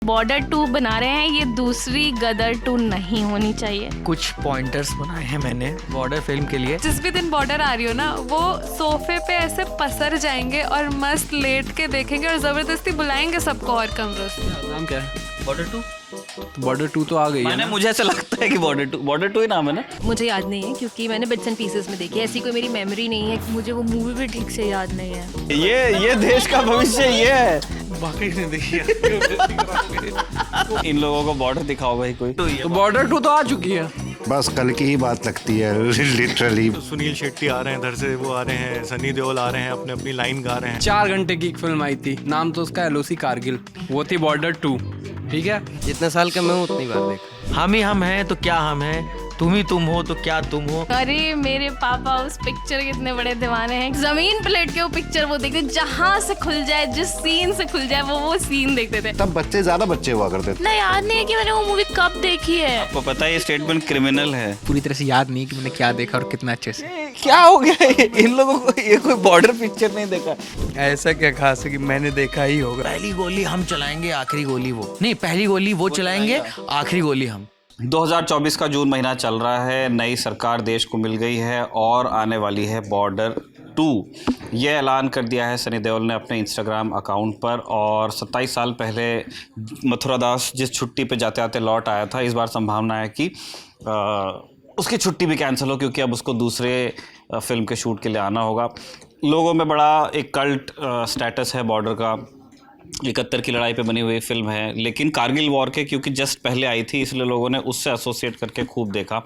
Border 2 बना रहे हैं, ये दूसरी गदर 2 नहीं होनी चाहिए। कुछ पॉइंटर्स बनाए हैं मैंने बॉर्डर फिल्म के लिए। जिस भी दिन बॉर्डर आ रही हो ना, वो सोफे पे ऐसे पसर जाएंगे और मस्त लेट के देखेंगे और जबरदस्ती बुलाएंगे सबको और कमरों से। नाम क्या है? बॉर्डर 2 बॉर्डर 2 तो आ गई है ना? मुझे ऐसा लगता है कि बॉर्डर 2 ही नाम है ना। मुझे याद नहीं है क्योंकि मैंने बिट्स एंड पीसेस में देखी है, ऐसी कोई मेरी मेमोरी नहीं है। मुझे वो मूवी भी ठीक से याद नहीं है। ये देश का भविष्य ये है। बाकी नहीं देखी इन लोगों को बॉर्डर दिखाओ भाई कोई। तो बॉर्डर 2 तो आ चुकी है। बस कल की ही बात लगती है लिटरली। सुनील शेट्टी आ रहे हैं, इधर से वो आ रहे हैं, सनी देओल आ रहे हैं, अपने अपनी लाइन गा रहे हैं। 4 घंटे की एक फिल्म आई थी, नाम तो उसका एलओसी कारगिल, वो थी बॉर्डर 2। ठीक है, जितने साल का मैं हूँ उतनी बार देखा। हम हैं तो क्या हम हैं, तुम ही तुम हो तो क्या तुम हो। अरे मेरे पापा उस पिक्चर के इतने बड़े दीवाने हैं, जमीन प्लेट के वो पिक्चर वो देखते, जहाँ से खुल जाए, जिस सीन से खुल जाए वो सीन देखते थे। तब ज्यादा बच्चे हुआ करते थे। ना याद नहीं है कि मैंने वो मूवी कब देखी है। आपको पता है ये स्टेटमेंट क्रिमिनल है। पूरी तरह से याद नहीं कि मैंने क्या देखा और कितना अच्छे से। क्या हो गया इन लोगों को, ये कोई बॉर्डर पिक्चर नहीं देखा। ऐसा क्या खास है कि मैंने देखा ही होगा? पहली गोली हम चलाएंगे, आखिरी गोली वो नहीं, पहली गोली वो चलाएंगे, आखिरी गोली हम। 2024 का जून महीना चल रहा है, नई सरकार देश को मिल गई है और आने वाली है बॉर्डर 2। ये ऐलान कर दिया है सनी देओल ने अपने इंस्टाग्राम अकाउंट पर। और 27 साल पहले मथुरा दास जिस छुट्टी पे जाते आते लौट आया था, इस बार संभावना है कि उसकी छुट्टी भी कैंसिल हो, क्योंकि अब उसको दूसरे फिल्म के शूट के लिए आना होगा। लोगों में बड़ा एक कल्ट स्टेटस है बॉर्डर का। 71 की लड़ाई पे बनी हुई फिल्म है, लेकिन कारगिल वॉर के क्योंकि जस्ट पहले आई थी, इसलिए लोगों ने उससे एसोसिएट करके खूब देखा।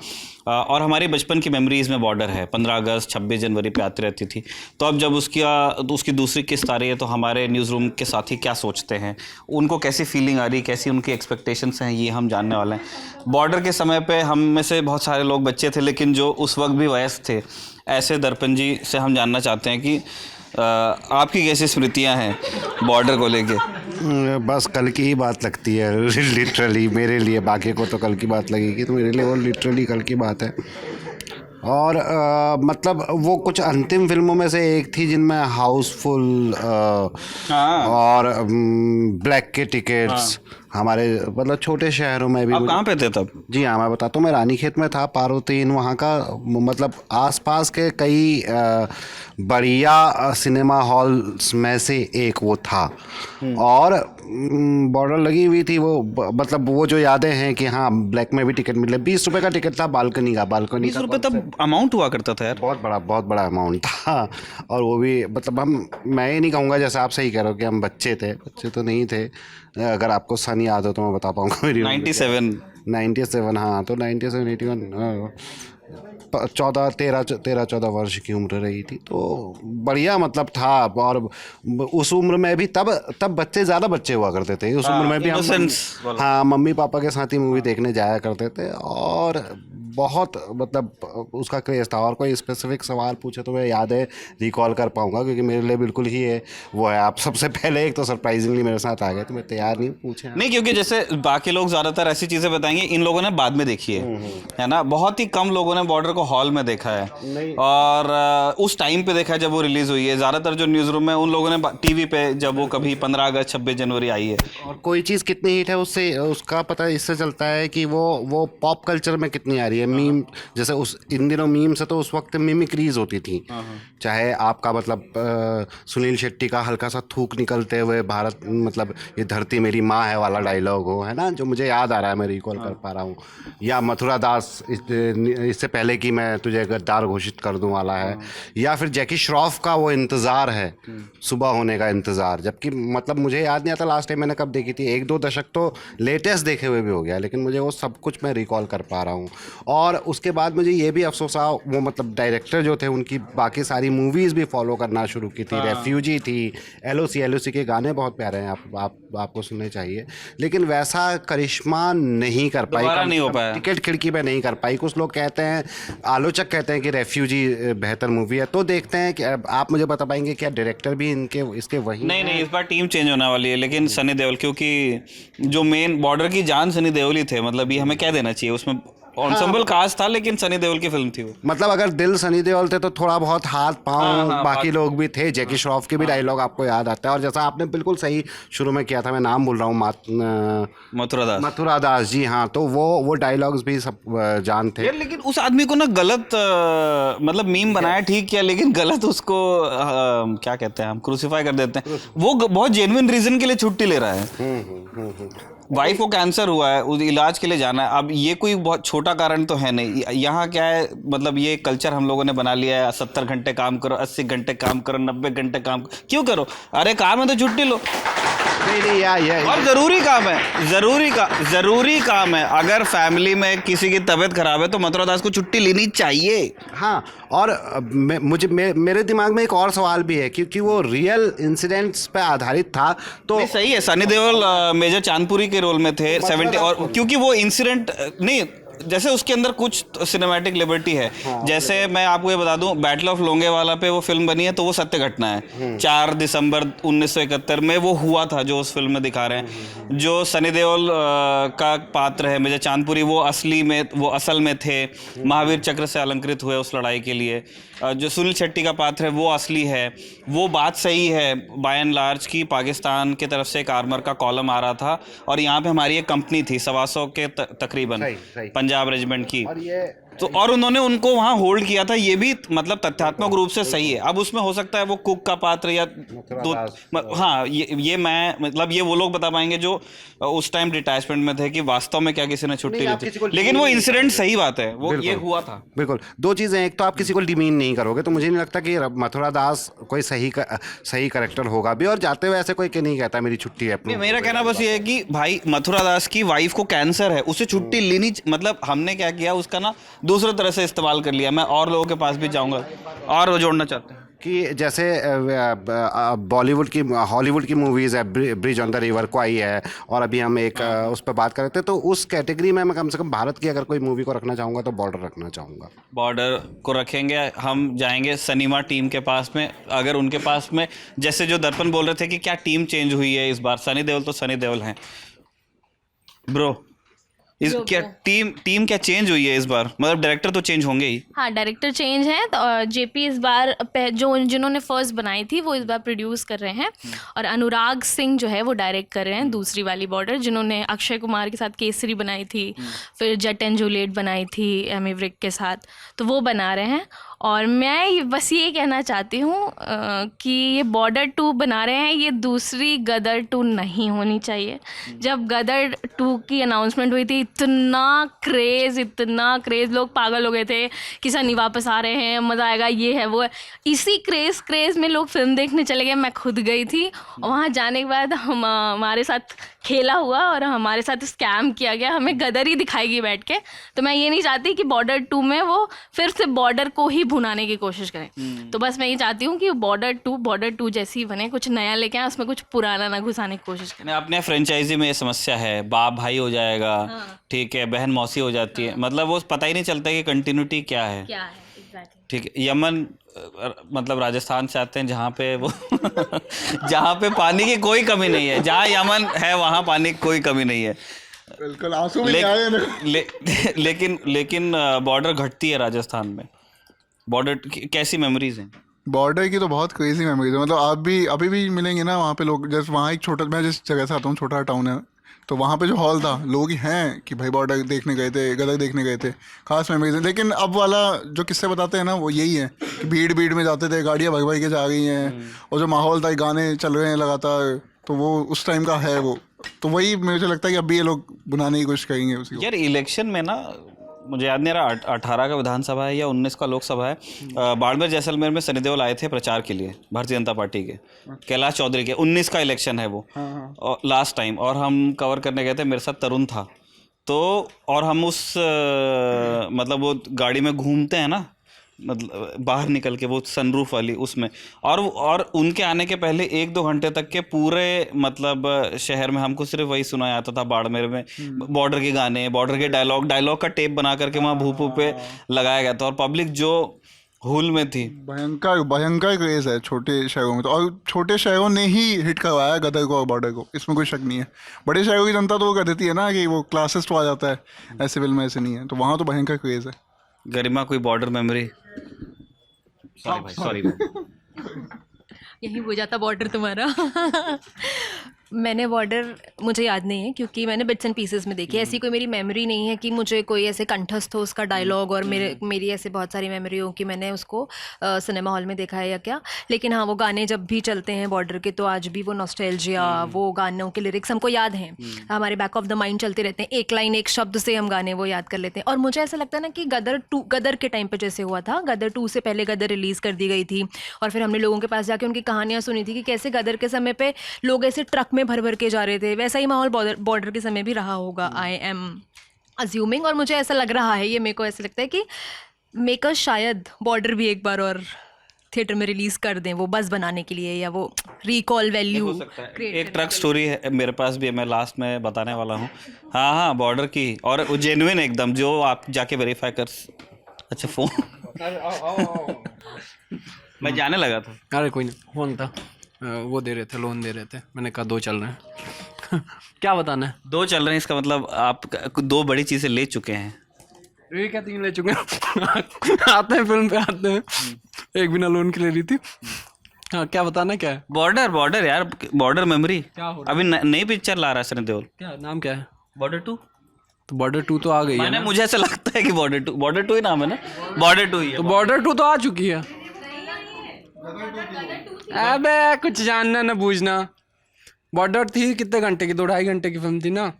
और हमारी बचपन की मेमोरीज़ में बॉर्डर है, 15 अगस्त 26 जनवरी पे आती रहती थी। तो अब जब उसकी दूसरी किस्त आ रही है, तो हमारे न्यूज़ रूम के साथी क्या सोचते हैं, उनको कैसी फीलिंग आ रही, कैसी उनकी एक्सपेक्टेशंस हैं, ये हम जानने वाले हैं। बॉर्डर के समय पे हम में से बहुत सारे लोग बच्चे थे, लेकिन जो उस वक्त भी वयस्क थे, ऐसे दर्पण जी से हम जानना चाहते हैं कि आपकी कैसी स्मृतियां हैं बॉर्डर को लेके। बस कल की ही बात लगती है लिटरली मेरे लिए। बाकी को तो कल की बात लगेगी, तो मेरे लिए वो लिटरली कल की बात है। और मतलब वो कुछ अंतिम फिल्मों में से एक थी जिनमें हाउसफुल और ब्लैक के टिकट्स हमारे मतलब छोटे शहरों में भी। आप कहाँ पे थे तब? जी हाँ, मैं बताता हूँ। मैं रानीखेत में था, पारोतीन वहाँ का मतलब आसपास के कई बढ़िया सिनेमा हॉल्स में से एक वो था। और बॉर्डर लगी हुई थी वो, मतलब वो जो यादें हैं कि हाँ ब्लैक में भी टिकट मिले। 20 रुपये का टिकट था बालकनी का। 20 रुपये तब अमाउंट हुआ करता था यार, बहुत बड़ा अमाउंट था। और वो भी मतलब मैं ये नहीं कहूँगा जैसे आप सही कह रहे हो कि हम बच्चे तो नहीं थे। अगर आपको सन याद हो तो मैं बता पाऊँगा। 97 हाँ, तो 97 81 13-14 वर्ष की उम्र रही थी, तो बढ़िया मतलब था। और उस उम्र में भी तब ज़्यादा बच्चे हुआ करते थे। उस उम्र में भी हम मम्मी पापा के साथ ही मूवी देखने जाया करते थे। और बहुत मतलब उसका क्रेज़ था। और कोई स्पेसिफिक सवाल पूछे तो मैं याद है रिकॉल कर पाऊँगा, क्योंकि मेरे लिए बिल्कुल ही है वो है। आप सबसे पहले एक तो सरप्राइजिंगली मेरे साथ आ गए, तो मैं तैयार नहीं पूछे नहीं, क्योंकि जैसे बाकी लोग ज़्यादातर ऐसी चीज़ें बताएंगे, इन लोगों ने बाद में देखी है ना। बहुत ही कम लोगों ने बॉर्डर को हॉल में देखा है और उस टाइम पे देखा है जब वो रिलीज़ हुई है। ज़्यादातर जो न्यूज़ रूम है उन लोगों ने टीवी पे जब वो कभी 15 अगस्त 26 जनवरी आई है। और कोई चीज़ कितनी हिट है उससे उसका पता इससे चलता है कि वो पॉप कल्चर में कितनी आ रही है। मीम जैसे इन दिनों मीम से तो उस वक्त मिमिक्रीज होती थी। चाहे आपका मतलब सुनील शेट्टी का हल्का सा थूक निकलते हुए भारत मतलब ये धरती मेरी माँ है वाला डायलॉग हो, है ना, जो मुझे याद आ रहा है, मैं रिकॉल कर पा रहा हूँ। या मथुरा दास इससे पहले कि मैं तुझे गद्दार घोषित कर दूं वाला है। या फिर जैकी श्रॉफ का वो इंतज़ार है, सुबह होने का इंतज़ार। जबकि मतलब मुझे याद नहीं आता लास्ट टाइम मैंने कब देखी थी। 1-2 दशक तो लेटेस्ट देखे हुए भी हो गया, लेकिन मुझे वो सब कुछ मैं रिकॉल कर पा रहा हूँ। और उसके बाद मुझे ये भी अफसोस आ, वो मतलब डायरेक्टर जो थे उनकी बाकी सारी मूवीज़ भी फॉलो करना शुरू की थी। रेफ्यूजी थी, एलओसी के गाने बहुत प्यारे हैं, आपको सुनने चाहिए। लेकिन वैसा करिश्मा नहीं कर पाई, नहीं हो पाया, टिकट खिड़की पे नहीं कर पाई। कुछ लोग कहते हैं, आलोचक कहते हैं कि रेफ्यूजी बेहतर मूवी है। तो देखते हैं कि आप मुझे बता पाएंगे क्या डायरेक्टर भी इसके वही? नहीं, इस बार टीम चेंज होने वाली है। लेकिन सनी देओल, क्योंकि जो मेन बॉर्डर की जान सनी देओल ही थे, मतलब ये हमें क्या देना चाहिए उसमें। ensemble कास्ट था, लेकिन सनी देओल की फिल्म थी वो। मतलब अगर दिल सनी देओल थे तो थोड़ा बहुत हाथ पाँव बाकी लोग भी थे। जैकी श्रॉफ के भी डायलॉग आपको याद आता है। और जैसा आपने बिल्कुल सही शुरू में किया था, मैं नाम बोल रहा हूँ, मथुरा दास जी, हाँ, तो वो डायलॉग्स भी सब जान थे। यार लेकिन उस आदमी को ना गलत मतलब मीम बनाया, ठीक किया, लेकिन गलत उसको क्या कहते हैं हम, क्रूसीफाई कर देते हैं। वो बहुत जेन्युइन रीजन के लिए छुट्टी ले रहा है। वाइफ को कैंसर हुआ है, उस इलाज के लिए जाना है। अब ये कोई बहुत छोटा कारण तो है नहीं। यहाँ क्या है, मतलब ये कल्चर हम लोगों ने बना लिया है, 70 घंटे काम करो, 80 घंटे काम करो, 90 घंटे काम क्यों करो? अरे काम है तो छुट्टी लो। नहीं यार, और जरूरी काम है, जरूरी काम है। अगर फैमिली में किसी की तबीयत खराब है तो मथुरा दास को छुट्टी लेनी चाहिए। हाँ, और मेरे दिमाग में एक और सवाल भी है, क्योंकि वो रियल इंसिडेंट्स पे आधारित था। तो सही है, सनी देओल मेजर चांदपुरी के रोल में थे 70, और क्योंकि वो इंसिडेंट नहीं, जैसे उसके अंदर कुछ सिनेमैटिक लिबर्टी है। जैसे मैं आपको ये बता दूं, बैटल ऑफ लोंगेवाला पे वो फिल्म बनी है, तो वो सत्य घटना है। 4 दिसंबर 1971 में वो हुआ था, जो उस फिल्म में दिखा रहे हैं। जो सनी देओल का पात्र है मेजर चांदपुरी, वो असल में थे, महावीर चक्र से अलंकृत हुए उस लड़ाई के लिए। जो सुनील शेट्टी का पात्र है वो असली है। वो बात सही है बाय एंड लार्ज की पाकिस्तान की तरफ से एक आर्मर का कॉलम आ रहा था, और यहाँ पे हमारी एक कंपनी थी 125 के तकरीबन, पंजाब रेजिमेंट की, और उन्होंने उनको वहाँ होल्ड किया था। ये भी मतलब तथ्यात्मक रूप से सही है। अब उसमें हो सकता है वो कुक का पात्र या हाँ, ये मैं मतलब ये वो लोग बता पाएंगे जो उस टाइम डिटैचमेंट में थे कि वास्तव में क्या किसी ने छुट्टी ली थी। लेकिन वो इंसिडेंट सही बात है, वो ये हुआ था। बिल्कुल, 2 चीज़ें, एक तो आप किसी को डिमीन नहीं करोगे, तो मुझे नहीं लगता कि मथुरा दास कोई सही करेक्टर होगा भी। और जाते हुए ऐसे कोई नहीं कहता मेरी छुट्टी है। मेरा कहना बस ये है कि भाई मथुरा दास की वाइफ को कैंसर है, उसे छुट्टी लेनी, मतलब हमने क्या किया, उसका ना दूसरे तरह से इस्तेमाल कर लिया। मैं और लोगों के पास भी जाऊंगा और वो जोड़ना चाहते हैं कि जैसे बॉलीवुड की, हॉलीवुड की मूवीज़ है, ब्रिज ऑन द रिवर को आई है, और अभी हम एक उस पर बात कर रहे थे, तो उस कैटेगरी में मैं कम से कम भारत की अगर कोई मूवी को रखना चाहूँगा तो बॉर्डर रखना चाहूँगा। बॉर्डर को रखेंगे, हम जाएंगे सिनेमा टीम के पास में। अगर उनके पास में, जैसे जो दर्पण बोल रहे थे कि क्या टीम चेंज हुई है इस बार, सनी देओल तो सनी देओल हैं ब्रो। क्या टीम क्या चेंज हुई है इस बार? मतलब डायरेक्टर तो चेंज होंगे ही। हाँ, डायरेक्टर चेंज है। तो जेपी इस बार जिन्होंने फर्स्ट बनाई थी वो इस बार प्रोड्यूस कर रहे हैं, और अनुराग सिंह जो है वो डायरेक्ट कर रहे हैं दूसरी वाली बॉर्डर, जिन्होंने अक्षय कुमार के साथ केसरी बनाई थी, फिर जट एंड जूलियट बनाई थी एमी विर्क के साथ, तो वो बना रहे हैं। और मैं बस ये कहना चाहती हूँ कि ये बॉर्डर 2 बना रहे हैं, ये दूसरी गदर 2 नहीं होनी चाहिए। जब गदर 2 की अनाउंसमेंट हुई थी, इतना क्रेज़, लोग पागल हो गए थे कि सनी वापस आ रहे हैं, मज़ा आएगा, ये है वो है। इसी क्रेज़ में लोग फिल्म देखने चले गए। मैं खुद गई थी, और वहाँ जाने के बाद हमारे साथ खेला हुआ और हमारे साथ स्कैम किया गया, हमें गदर ही दिखाएगी बैठ के। तो मैं ये नहीं चाहती कि बॉर्डर 2 में वो फिर से बॉर्डर को ही भुनाने की कोशिश करें। तो बस मैं ये चाहती हूँ कि बॉर्डर 2 जैसी बने, कुछ नया लेके आए, उसमें कुछ पुराना ना घुसाने की कोशिश करें। अपने फ्रेंचाइजी में ये समस्या है, बाप भाई हो जाएगा, ठीक है, बहन मौसी हो जाती है, मतलब वो पता ही नहीं चलता कि कंटिन्यूटी क्या है। ठीक है, यमन मतलब राजस्थान से आते हैं जहाँ पे वो जहाँ पे पानी की कोई कमी नहीं है, जहाँ यमन है वहाँ पानी की कोई कमी नहीं है। बिल्कुल, आंसू में आ गए। लेकिन बॉर्डर घटती है राजस्थान में। बॉर्डर कैसी मेमोरीज हैं? बॉर्डर की तो बहुत क्रेजी मेमोरीज है। मतलब आप भी अभी भी मिलेंगे ना वहाँ पे लोग। जैसे वहाँ एक छोटा, मैं जिस जगह से आता हूँ, छोटा टाउन है, तो वहाँ पे जो हॉल था, लोग हैं कि भाई बॉर्डर देखने गए थे, गदर देखने गए थे, खास मेमोरीज है। लेकिन अब वाला जो किस्से बताते हैं ना, वो यही है कि भीड़ में जाते थे, गाड़ियाँ भग के जा रही हैं, और जो माहौल था, गाने चल रहे हैं लगातार, तो वो उस टाइम का है वो। तो वही मुझे लगता है कि अब भी ये लोग बनाने की कोशिश करेंगे उसी। यार इलेक्शन में ना, मुझे याद नहीं रहा 18 का विधानसभा है या 19 का लोकसभा है, बाड़मेर जैसलमेर में सनी देओल आए थे प्रचार के लिए भारतीय जनता पार्टी के, कैलाश चौधरी के। 19 का इलेक्शन है वो, और लास्ट टाइम, और हम कवर करने गए थे, मेरे साथ तरुण था। तो और हम उस मतलब वो गाड़ी में घूमते हैं ना, मतलब बाहर निकल के, वो सनरूफ वाली उसमें, और उनके आने के पहले 1-2 घंटे तक के पूरे मतलब शहर में हमको सिर्फ वही सुनाया जाता था, बाड़मेर में बॉर्डर के गाने, बॉर्डर के डायलॉग का टेप बना करके वहाँ भूपू पे लगाया गया था। और पब्लिक जो हुल में थी। भयंकर भयंकर क्रेज है छोटे शहरों में तो, और छोटे शहरों ने ही हिट करवाया गदर को और बॉर्डर को, इसमें कोई शक नहीं है। बड़े शहरों की जनता तो वो कह देती है ना कि वो क्लासेस तो आ जाता है, ऐसे फिल्म में ऐसे नहीं है, तो वहाँ तो भयंकर क्रेज है। गरिमा कोई बॉर्डर मेमोरी? सॉरी भाई, सॉरी। यही हो जाता बॉर्डर तुम्हारा। मैंने बॉर्डर मुझे याद नहीं है क्योंकि मैंने बिट्स एंड पीसेस में देखी है। ऐसी कोई मेरी मेमोरी नहीं है कि मुझे कोई ऐसे कंठस्थ हो उसका डायलॉग, और मेरी ऐसे बहुत सारी मेमोरी हो कि मैंने उसको सिनेमा हॉल में देखा है या क्या। लेकिन हाँ, वो गाने जब भी चलते हैं बॉर्डर के तो आज भी वो नॉस्टैल्जिया, वो गानों के लिरिक्स हमको याद हैं, हमारे बैक ऑफ द माइंड चलते रहते हैं। एक लाइन एक शब्द से हम गाने वो याद कर लेते हैं। और मुझे ऐसा लगता है ना कि गदर के टाइम पर जैसे हुआ था, गदर 2 से पहले गदर रिलीज़ कर दी गई थी, और फिर हमने लोगों के पास जाके उनकी कहानियाँ सुनी थी कि कैसे गदर के समय पे लोग ऐसे ट्रक में भर भर के जा रहे थे। वैसा ही माहौल बॉर्डर के समय भी रहा होगा, आई एम अज्यूमिंग। और मुझे ऐसा लग रहा है, ये मेरे को ऐसा लगता है कि मेकर्स शायद बॉर्डर भी एक बार और थिएटर में रिलीज़ कर दें, वो बस बनाने के लिए, या वो रिकॉल वैल्यू। एक ट्रक स्टोरी है मेरे पास भी, मैं लास्ट में बताने वाला हूँ। हाँ हाँ, बॉर्डर की, और वो जेन्युइन एकदम, जो आप जाके वेरीफाई कर। अच्छा, फोन मैं जाने लगा था। अरे कोई नहीं, फोन था, वो दे रहे थे, लोन दे रहे थे, मैंने कहा 2 चल रहे हैं। क्या बताना है? 2 चल रहे हैं, इसका मतलब आप 2 बड़ी चीज़ें ले चुके हैं। ये क्या 3 ले चुके हैं? आते हैं फिल्म पे आते हैं। एक बिना लोन की ले ली थी। हाँ, क्या बताना क्या है? बॉर्डर यार, बॉर्डर मेमोरी। क्या हो रहा अभी नई पिक्चर ला रहा है सनी देओल। क्या नाम क्या है? बॉर्डर 2। तो बॉर्डर 2 तो आ गई है ना? मुझे ऐसा लगता है कि बॉर्डर 2 ही नाम है ना, बॉर्डर 2 ही है। तो बॉर्डर 2 तो आ चुकी है। अबे कुछ जानना ना बूझना। बॉर्डर थी कितने घंटे की, 2-2.5 घंटे की फिल्म थी ना।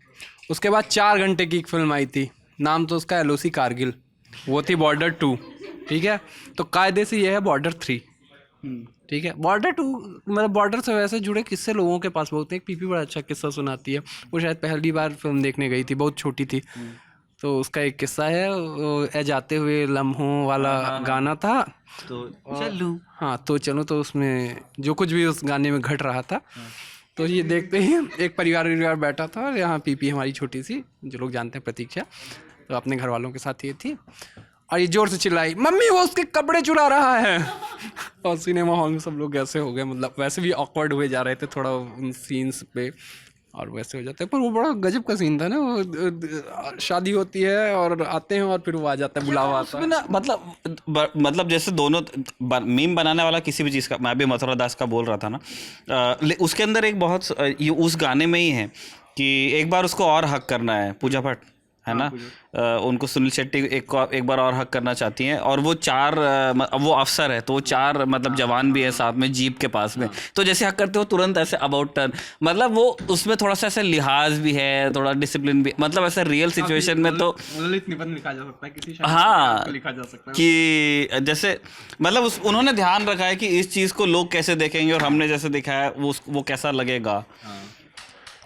उसके बाद 4 घंटे की एक फिल्म आई थी, नाम तो उसका LOC कारगिल, वो थी बॉर्डर 2। ठीक है, तो कायदे से ये है बॉर्डर 3। ठीक है, बॉर्डर 2 मतलब बॉर्डर से वैसे जुड़े किस्से लोगों के पास बहुत हैं। एक पीपी बड़ा अच्छा किस्सा सुनाती है, वो शायद पहली बार फिल्म देखने गई थी, बहुत छोटी थी, तो उसका एक किस्सा है। ए जाते हुए लम्हों वाला गाना था, तो चलूं। हाँ तो चलो, तो उसमें जो कुछ भी उस गाने में घट रहा था, तो ये देखते ही एक परिवार बैठा था, और यहाँ पीपी हमारी छोटी सी, जो लोग जानते हैं, प्रतीक्षा, तो अपने घर वालों के साथ ये थी, और ये जोर से चिल्लाई, मम्मी वो उसके कपड़े चुरा रहा है। और सिनेमा हॉल में सब लोग ऐसे हो गए, मतलब वैसे भी ऑकवर्ड हुए जा रहे थे थोड़ा उन सीन्स पे, और वैसे हो जाता है। पर वो बड़ा गजब का सीन था ना, वो शादी होती है और आते हैं और फिर वो आ जाता है, बुलावा आता है ना। मतलब जैसे दोनों मीम बनाने वाला किसी भी चीज़ का, मैं अभी मथुरा दास का बोल रहा था ना, उसके अंदर एक बहुत उस गाने में ही है कि एक बार उसको और हक करना है, पूजा भट्ट है ना, उनको सुनील शेट्टी एक बार और हक करना चाहती हैं, और वो 4 वो अफसर है, तो वो 4 मतलब जवान भी है साथ में जीप के पास में, तो जैसे हक करते हो तुरंत ऐसे अबाउट टर्न, मतलब वो उसमें थोड़ा सा ऐसे लिहाज भी है, थोड़ा डिसिप्लिन भी, मतलब ऐसे रियल सिचुएशन में तो लिखा जा सकता है किसी, हाँ, लिखा जा सकता है कि जैसे मतलब उन्होंने ध्यान रखा है कि इस चीज़ को लोग कैसे देखेंगे, और हमने जैसे दिखाया है वो कैसा लगेगा,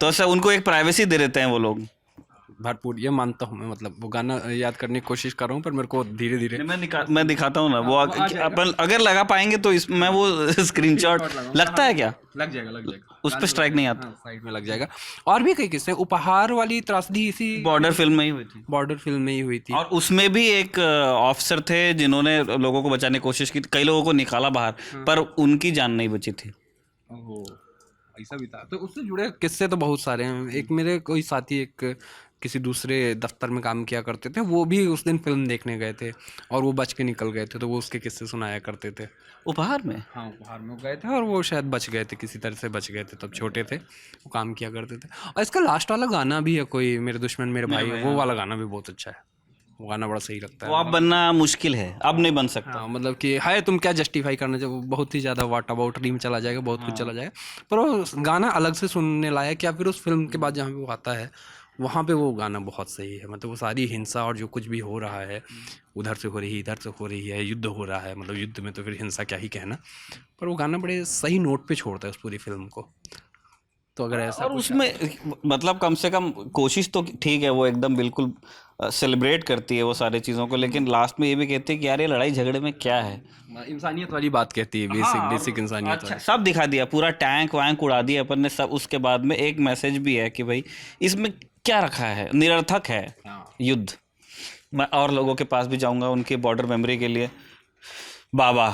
तो ऐसा उनको एक प्राइवेसी दे देते हैं वो लोग। भरपूर, ये मानता हूँ मैं, मतलब वो गाना याद करने की कोशिश कर रहा हूँ, पर मेरे को धीरे धीरे मैं दिखाता हूँ ना, वो अपन अगर लगा पाएंगे तो इसमें वो स्क्रीनशॉट लगता है क्या, लग जाएगा उस पर स्ट्राइक नहीं आता, साइड में लग जाएगा। और भी कई किस्से, उपहार वाली त्रासदी इसी बॉर्डर फिल्म में ही हुई थी, बॉर्डर फिल्म में ही हुई थी, और उसमें भी एक ऑफिसर थे जिन्होंने लोगों को बचाने की कोशिश की, कई लोगों को निकाला बाहर, पर उनकी जान नहीं बची थी। ऐसा भी था, तो उससे जुड़े किस्से तो बहुत सारे हैं। एक मेरे कोई साथी एक किसी दूसरे दफ्तर में काम किया करते थे, वो भी उस दिन फिल्म देखने गए थे और वो बच के निकल गए थे, तो वो उसके किस्से सुनाया करते थे। उपहार में? हाँ, उपहार में गए थे और वो शायद बच गए थे, किसी तरह से बच गए थे, तब छोटे थे, वो काम किया करते थे। और इसका लास्ट वाला गाना भी है कोई, मेरे दुश्मन मेरे भाई, वो वाला गाना भी बहुत अच्छा है, वो गाना बड़ा सही लगता है। वो अब बनना मुश्किल है, अब नहीं बन सकता। हाँ, मतलब कि है तुम क्या जस्टिफाई करना चाहिए, बहुत ही ज़्यादा वाट अबाउट रीम चला जाएगा, बहुत कुछ चला जाएगा, पर वो गाना अलग से सुनने लायक, या फिर उस फिल्म के बाद जहाँ पे वो आता है वहाँ पे वो गाना बहुत सही है। मतलब वो सारी हिंसा और जो कुछ भी हो रहा है, उधर से हो रही है, इधर से हो रही है, युद्ध हो रहा है, मतलब युद्ध में तो फिर हिंसा क्या ही कहना, पर वो गाना बड़े सही नोट पे छोड़ता है उस पूरी फिल्म को। तो अगर ऐसा, और उसमें मतलब कम से कम कोशिश तो ठीक है, वो एकदम बिल्कुल सेलिब्रेट करती है वो सारी चीज़ों को, लेकिन लास्ट में ये भी कहती है कि यार ये लड़ाई झगड़े में क्या है, इंसानियत वाली बात कहती है, बेसिक इंसानियत। अच्छा, सब दिखा दिया, पूरा टैंक वैंक उड़ा दिया अपन ने सब, उसके बाद में एक मैसेज भी है कि भाई इसमें क्या रखा है, निरर्थक है युद्ध। मैं और लोगों के पास भी जाऊंगा उनके बॉर्डर मेमोरी के लिए, बाबा,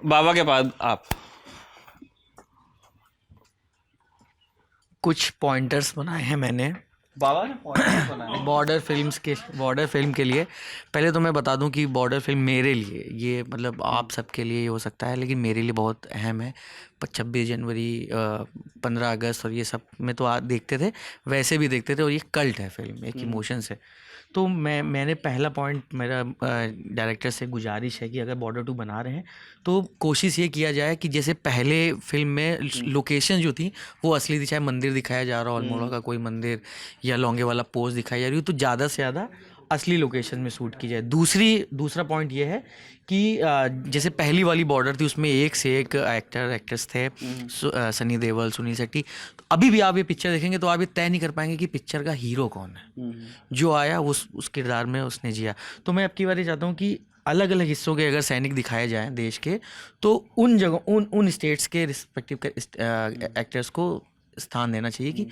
बाबा के बाद आप। कुछ पॉइंटर्स बनाए हैं मैंने बाबा ने पॉइंट बनाया। बॉर्डर फिल्म के लिए। पहले तो मैं बता दूं कि बॉर्डर फिल्म मेरे लिए, ये मतलब आप सबके लिए ये हो सकता है, लेकिन मेरे लिए बहुत अहम है। 26 जनवरी 15 अगस्त और ये सब में तो देखते थे, वैसे भी देखते थे, और ये कल्ट है फिल्म, एक इमोशंस है। तो मैंने पहला पॉइंट, मेरा डायरेक्टर से गुजारिश है कि अगर बॉर्डर 2 बना रहे हैं तो कोशिश ये किया जाए कि जैसे पहले फिल्म में लोकेशन जो थी वो असली थी, चाहे मंदिर दिखाया जा रहा हो, अल्मोड़ा का कोई मंदिर या लौंगे वाला पोस्ट दिखाई जा रही हो, तो ज़्यादा से ज़्यादा असली लोकेशन में शूट की जाए। दूसरा पॉइंट ये है कि जैसे पहली वाली बॉर्डर थी उसमें एक से एक एक्ट्रेस थे, सनी देओल, सुनील शेट्टी। तो अभी भी आप ये पिक्चर देखेंगे तो आप ये तय नहीं कर पाएंगे कि पिक्चर का हीरो कौन है। जो आया उस किरदार में उसने जिया। तो मैं अब की बार ये चाहता हूँ कि अलग अलग हिस्सों के अगर सैनिक दिखाए जाएँ देश के, तो उन जगह उन स्टेट्स के रिस्पेक्टिव एक्टर्स को स्थान देना चाहिए कि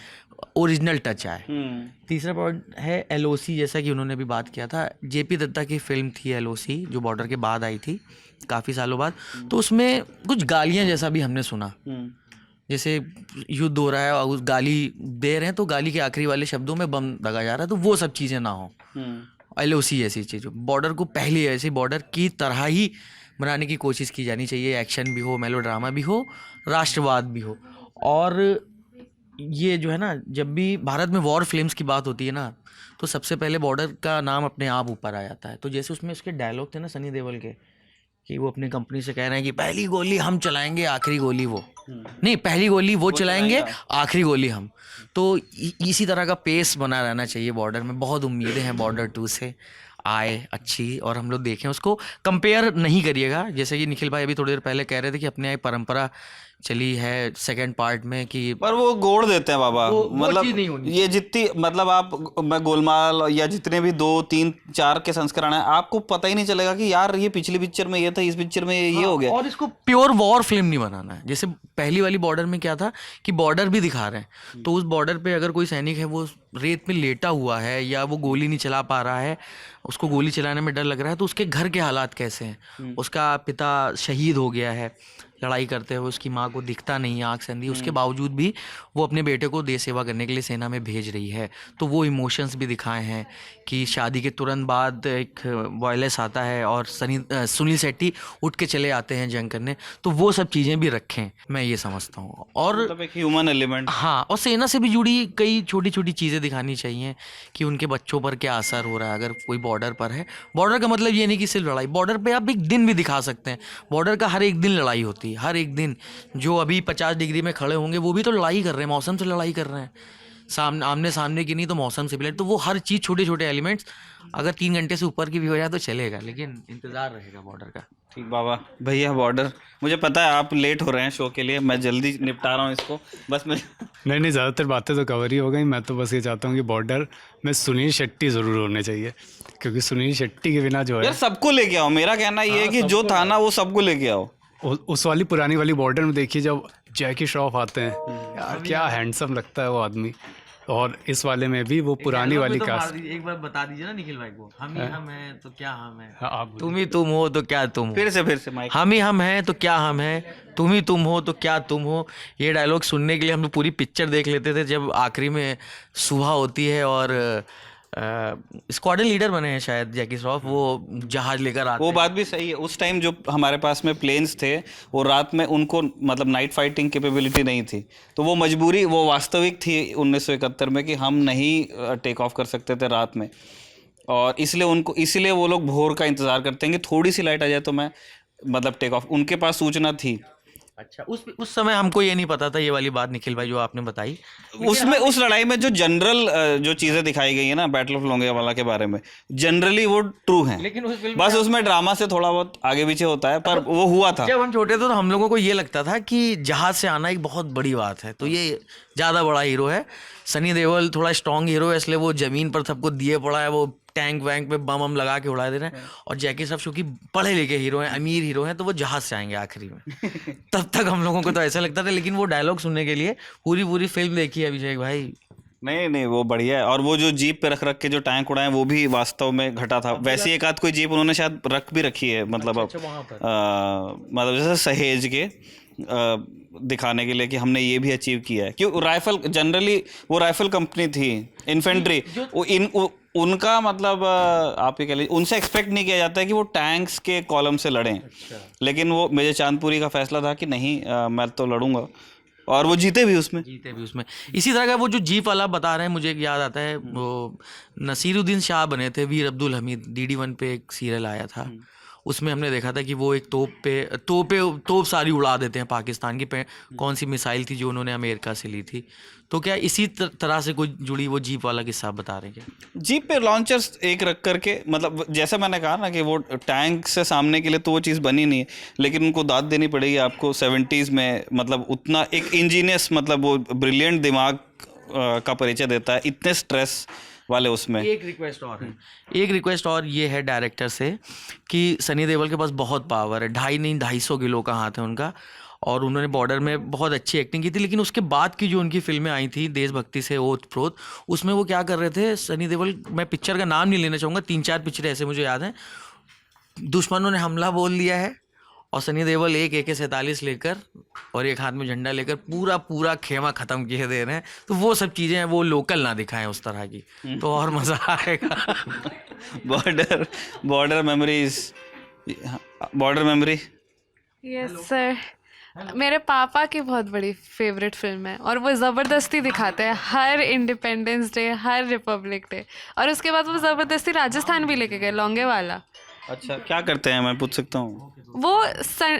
ओरिजिनल टच आए। तीसरा पॉइंट है LOC, जैसा कि उन्होंने भी बात किया था। JP दत्ता की फिल्म थी LOC, जो बॉर्डर के बाद आई थी काफ़ी सालों बाद। तो उसमें कुछ गालियां जैसा भी हमने सुना, जैसे युद्ध हो रहा है और उस गाली दे रहे हैं तो गाली के आखिरी वाले शब्दों में बम दगा जा रहा है, तो वो सब चीज़ें ना हो। LOC ऐसी चीज़, बॉर्डर को पहले ऐसी बॉर्डर की तरह ही बनाने की कोशिश की जानी चाहिए। एक्शन भी हो, मेलोड्रामा भी हो, राष्ट्रवाद भी हो। और ये जो है ना, जब भी भारत में वॉर फिल्म्स की बात होती है ना, तो सबसे पहले बॉर्डर का नाम अपने आप ऊपर आ जाता है। तो जैसे उसमें उसके डायलॉग थे ना सनी देओल के, कि वो अपनी कंपनी से कह रहे हैं कि पहली गोली हम चलाएंगे, आखिरी गोली वो नहीं, पहली गोली वो चलाएंगे, आखिरी गोली हम। तो इसी तरह का पेस बना रहना चाहिए बॉर्डर में। बहुत उम्मीदें हैं बॉर्डर 2 से आए अच्छी, और हम लोग देखें उसको। कंपेयर नहीं करिएगा, जैसे कि निखिल भाई अभी थोड़ी देर पहले कह रहे थे कि अपने यहाँ परंपरा चली है सेकंड पार्ट में कि, पर वो गोड़ देते हैं बाबा। वो मतलब चीज़ नहीं होनी। ये जितनी मतलब आप मैं गोलमाल या जितने भी 2, 3, 4 के संस्करण हैं, आपको पता ही नहीं चलेगा कि यार ये पिछली पिक्चर में ये था, इस पिक्चर में ये हो गया। और इसको प्योर वॉर फिल्म नहीं बनाना है। जैसे पहली वाली बॉर्डर में क्या था कि बॉर्डर भी दिखा रहे हैं, तो उस बॉर्डर पे अगर कोई सैनिक है वो रेत में लेटा हुआ है या वो गोली नहीं चला पा रहा है, उसको गोली चलाने में डर लग रहा है, तो उसके घर के हालात कैसे हैं। उसका पिता शहीद हो गया है लड़ाई करते हुए, उसकी माँ को दिखता नहीं है, आँख से अंधी, उसके बावजूद भी वो अपने बेटे को देश सेवा करने के लिए सेना में भेज रही है। तो वो इमोशंस भी दिखाए हैं कि शादी के तुरंत बाद एक वायलेंस आता है और सुनील शेट्टी उठ के चले आते हैं जंग करने, तो वो सब चीज़ें भी रखें, मैं ये समझता हूँ। और मतलब एक ह्यूमन एलिमेंट। हाँ, और सेना से भी जुड़ी कई छोटी छोटी चीज़ें दिखानी चाहिए कि उनके बच्चों पर क्या असर हो रहा है अगर कोई बॉर्डर पर है। बॉर्डर का मतलब ये नहीं कि सिर्फ लड़ाई, बॉर्डर पे आप एक दिन भी दिखा सकते हैं। बॉर्डर का हर एक दिन लड़ाई होती है, हर एक दिन। जो अभी 50 डिग्री में खड़े होंगे वो भी तो लड़ाई कर रहे हैं, मौसम से लड़ाई कर रहे हैं, आमने सामने की नहीं तो मौसम से भी। तो वो हर चीज़ छोटे छोटे एलिमेंट्स अगर 3 घंटे से ऊपर की भी हो जाए तो चलेगा, लेकिन इंतज़ार रहेगा बॉर्डर का। ठीक बाबा। भैया बॉर्डर, मुझे पता है आप लेट हो रहे हैं शो के लिए, मैं जल्दी निपटा रहा हूँ इसको। बस मैं नहीं, ज़्यादातर बातें तो कवर ही हो गई। मैं तो बस ये चाहता हूँ कि बॉर्डर में सुनील शेट्टी ज़रूर होने चाहिए, क्योंकि सुनील शेट्टी के बिना जो है यार सबको लेके आओ। मेरा कहना ये है कि जो था ना वो सबको लेके आओ। उस वाली पुरानी वाली बॉर्डर में देखिए, जब जैकी श्रॉफ आते हैं यार, क्या हैंडसम लगता है वो आदमी। और इस वाले में भी वो पुरानी वाली कास्ट। एक बार बता दीजिए ना निखिल भाई को, हम ही हम हैं तो क्या हम हैं, आप तुम ही तुम हो तो क्या तुम हो। फिर से माइक। हम ही हम हैं तो क्या हम हैं, तुम ही तुम हो तो क्या तुम हो। ये डायलॉग सुनने के लिए हम लोग पूरी पिक्चर देख लेते थे जब आखिरी में सुबह होती है और स्क्वाड्रन लीडर बने हैं शायद जैकी श्रॉफ, वो जहाज लेकर आते वो बात भी सही है। उस टाइम जो हमारे पास में प्लेन्स थे वो रात में उनको मतलब नाइट फाइटिंग कैपेबिलिटी नहीं थी, तो वो मजबूरी, वो वास्तविक थी 1971 में कि हम नहीं टेक ऑफ कर सकते थे रात में, और इसलिए वो लोग भोर का इंतज़ार करते हैं कि थोड़ी सी लाइट आ जाए तो मैं मतलब टेक ऑफ। उनके पास सूचना थी। अच्छा, उस समय हमको ये नहीं पता था ये वाली बात निखिल भाई जो आपने बताई। उसमें उस लड़ाई में जो जनरल जो चीज़ें दिखाई गई है ना बैटल ऑफ लोंगेवाला के बारे में, जनरली वो ट्रू हैं, लेकिन उस फिल्म बस उसमें ड्रामा से थोड़ा बहुत आगे पीछे होता है, पर वो हुआ था। जब हम छोटे थे तो हम लोगों को ये लगता था कि जहाज से आना एक बहुत बड़ी बात है, तो ये ज़्यादा बड़ा हीरो है। सनी देओल थोड़ा स्ट्रॉन्ग हीरो है, इसलिए वो ज़मीन पर सबको दिए पड़ा है, वो टैंक वैंक पे बम लगा के उड़ा दे रहे हैं। और जैकी श्रॉफ चूंकि पढ़े लिखे हीरो हैं, अमीर हीरो हैं, तो वो जहाज से आएंगे आखिरी में। तब तक हम लोगों को तो ऐसा लगता था, लेकिन वो डायलॉग सुनने के लिए पूरी फिल्म देखी है अभिषेक भाई, नहीं नहीं, वो बढ़िया है। और वो जो जीप पे रख रख के जो टैंक उड़ाए वो भी वास्तव में घटा था। वैसी एक आध कोई जीप उन्होंने शायद रख भी रखी है, मतलब मतलब जैसे सहेज के दिखाने के लिए कि हमने ये भी अचीव किया है। क्यों राइफल जनरली, वो राइफल कंपनी थी, इन्फेंट्री, उनका मतलब आप ये कह लीजिए उनसे एक्सपेक्ट नहीं किया जाता है कि वो टैंक्स के कॉलम से लड़ें। लेकिन वो मेजर चांदपुरी का फैसला था कि नहीं, मैं तो लड़ूंगा, और वो जीते भी उसमें। इसी तरह का वो जो जीप वाला बता रहे हैं, मुझे एक याद आता है, वो नसीरुद्दीन शाह बने थे, वीर अब्दुल हमीद, DD1 पे एक सीरियल आया था, उसमें हमने देखा था कि वो एक तोप सारी उड़ा देते हैं पाकिस्तान की, कौन सी मिसाइल थी जो उन्होंने अमेरिका से ली थी। तो क्या इसी तरह से कोई जुड़ी वो जीप वाला किस्सा बता रहे हैं क्या? जीप पे लॉन्चर्स एक रख करके, मतलब जैसे मैंने कहा ना कि वो टैंक से सामने के लिए तो वो चीज़ बनी नहीं है, लेकिन उनको दाद देनी पड़ेगी आपको 70s में, मतलब उतना एक इंजीनियस, मतलब वो ब्रिलियंट दिमाग का परिचय देता है इतने स्ट्रेस वाले उसमें। एक रिक्वेस्ट और ये है डायरेक्टर से कि सनी देओल के पास बहुत पावर है, 250 किलो का हाथ है उनका, और उन्होंने बॉर्डर में बहुत अच्छी एक्टिंग की थी। लेकिन उसके बाद की जो उनकी फिल्में आई थी, देशभक्ति से ओत प्रोत, उसमें वो क्या कर रहे थे सनी देओल, मैं पिक्चर का नाम नहीं लेना चाहूँगा, 3-4 पिक्चर ऐसे मुझे याद हैं, दुश्मनों ने हमला बोल दिया है और सनी देओल एक AK-47 लेकर और एक हाथ में झंडा लेकर पूरा खेमा ख़त्म किए दे रहे हैं। तो वो सब चीज़ें हैं, वो लोकल ना दिखाएं उस तरह की, तो और मज़ा आएगा। Border memory. यस सर, मेरे पापा की बहुत बड़ी फेवरेट फिल्म है, और वो ज़बरदस्ती दिखाते हैं हर इंडिपेंडेंस डे, हर रिपब्लिक डे, और उसके बाद वो ज़बरदस्ती राजस्थान भी लेके गए, लोंगेवाला। अच्छा, क्या करते हैं, मैं पूछ सकता हूँ? वो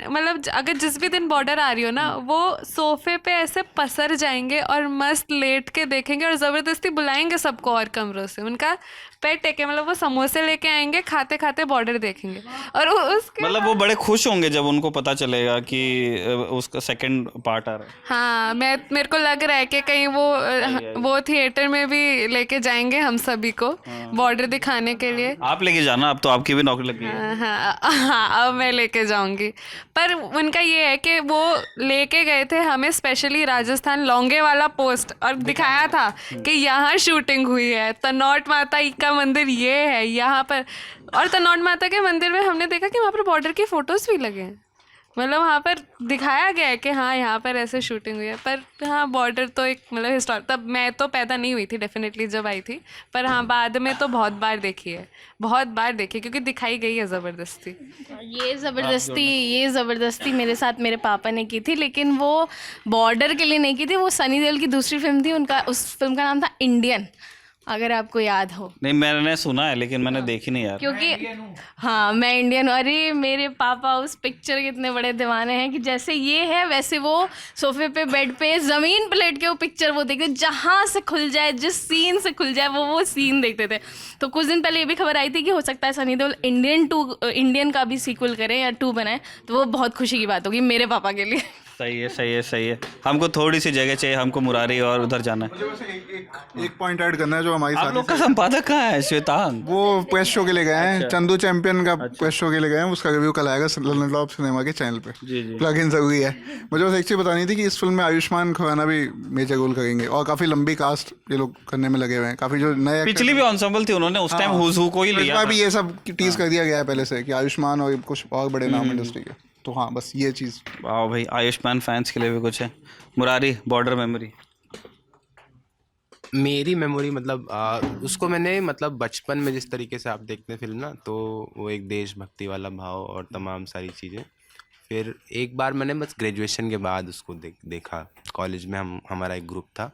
मतलब अगर जिस भी दिन बॉर्डर आ रही हो ना, वो सोफे पे ऐसे पसर जाएंगे और मस्त लेट के देखेंगे, और ज़बरदस्ती बुलाएंगे सबको और कमरों से। उनका पेट है, मतलब वो समोसे लेके आएंगे, खाते खाते बॉर्डर देखेंगे। और उसके मतलब वो बड़े खुश होंगे जब उनको पता चलेगा कि उसका सेकंड पार्ट आ रहा है। हाँ, मेरे को लग रहा है कि कहीं वो थिएटर में भी लेके जाएंगे हम सभी को बॉर्डर दिखाने के लिए। आप लेके जाना, अब तो आपकी भी नौकरी लगी है। हाँ, अब मैं लेके जाऊंगी। पर उनका ये है कि वो लेके गए थे हमें स्पेशली राजस्थान, लोंगेवाला पोस्ट, और दिखाया था कि यहाँ शूटिंग हुई है, तनौट माता का मंदिर ये है यहाँ पर। और तनौट माता के मंदिर में हमने देखा कि वहाँ पर बॉर्डर की फोटोज भी लगे हैं, मतलब वहाँ पर दिखाया गया है कि हाँ यहाँ पर ऐसे शूटिंग हुई है। पर हाँ, बॉर्डर तो एक मतलब हिस्टोरिक, तब मैं तो पैदा नहीं हुई थी डेफिनेटली जब आई थी, पर हाँ बाद में तो बहुत बार देखी है, क्योंकि दिखाई गई है ज़बरदस्ती। ये ज़बरदस्ती मेरे साथ मेरे पापा ने की थी, लेकिन वो बॉर्डर के लिए नहीं की थी, वो सनी देओल की दूसरी फिल्म थी, उनका उस फिल्म का नाम था इंडियन, अगर आपको याद हो। नहीं, मैंने सुना है लेकिन मैंने देखी नहीं यार। क्योंकि हाँ, मैं इंडियन, अरे मेरे पापा उस पिक्चर के इतने बड़े दीवाने हैं कि जैसे ये है वैसे वो सोफे पे, बेड पे, ज़मीन पे लेट के वो पिक्चर वो देखते, जहाँ से खुल जाए, जिस सीन से खुल जाए वो सीन देखते थे। तो कुछ दिन पहले ये भी खबर आई थी कि हो सकता है सनी देओल इंडियन का भी सीक्वल करें या 2 बनाए, तो वो बहुत खुशी की बात होगी मेरे पापा के लिए। सही है। हमको थोड़ी सी जगह चाहिए, हमको मुरारी और उधर जाना है। एक पॉइंट ऐड करना है, जो हमारी आप लोग का संपादक कहाँ है? श्वेतांग, वो प्रेस शो के लिए गए हैं, चंदू चैंपियन का प्रेस शो के लिए गए हैं, उसका रिव्यू कल आएगा लंदन लॉब सिनेमा के चैनल पे। प्लग इन जरूरी है। मुझे बस एक चीज़ बतानी थी कि इस फिल्म में आयुष्मान खुराना भी मेजर रोल करेंगे, और काफ़ी लंबी कास्ट ये लोग करने में लगे हुए हैं, काफ़ी जो नए पिछली भी एंसेंबल थी, उन्होंने उस टाइम हुजू को ही लिया, भी ये सब टीज कर दिया गया है पहले से कि आयुष्मान और कुछ और बड़े नाम इंडस्ट्री के। तो हाँ, बस ये चीज़। वाह भाई, आयुष्मान फैंस के लिए भी कुछ है। Murari, border memory. मेरी मेमोरी मतलब उसको मैंने मतलब बचपन में जिस तरीके से आप देखते हैं फिल्म ना, तो वो एक देशभक्ति वाला भाव और तमाम सारी चीज़ें। फिर एक बार मैंने बस ग्रेजुएशन के बाद उसको देखा, कॉलेज में हमारा एक ग्रुप था,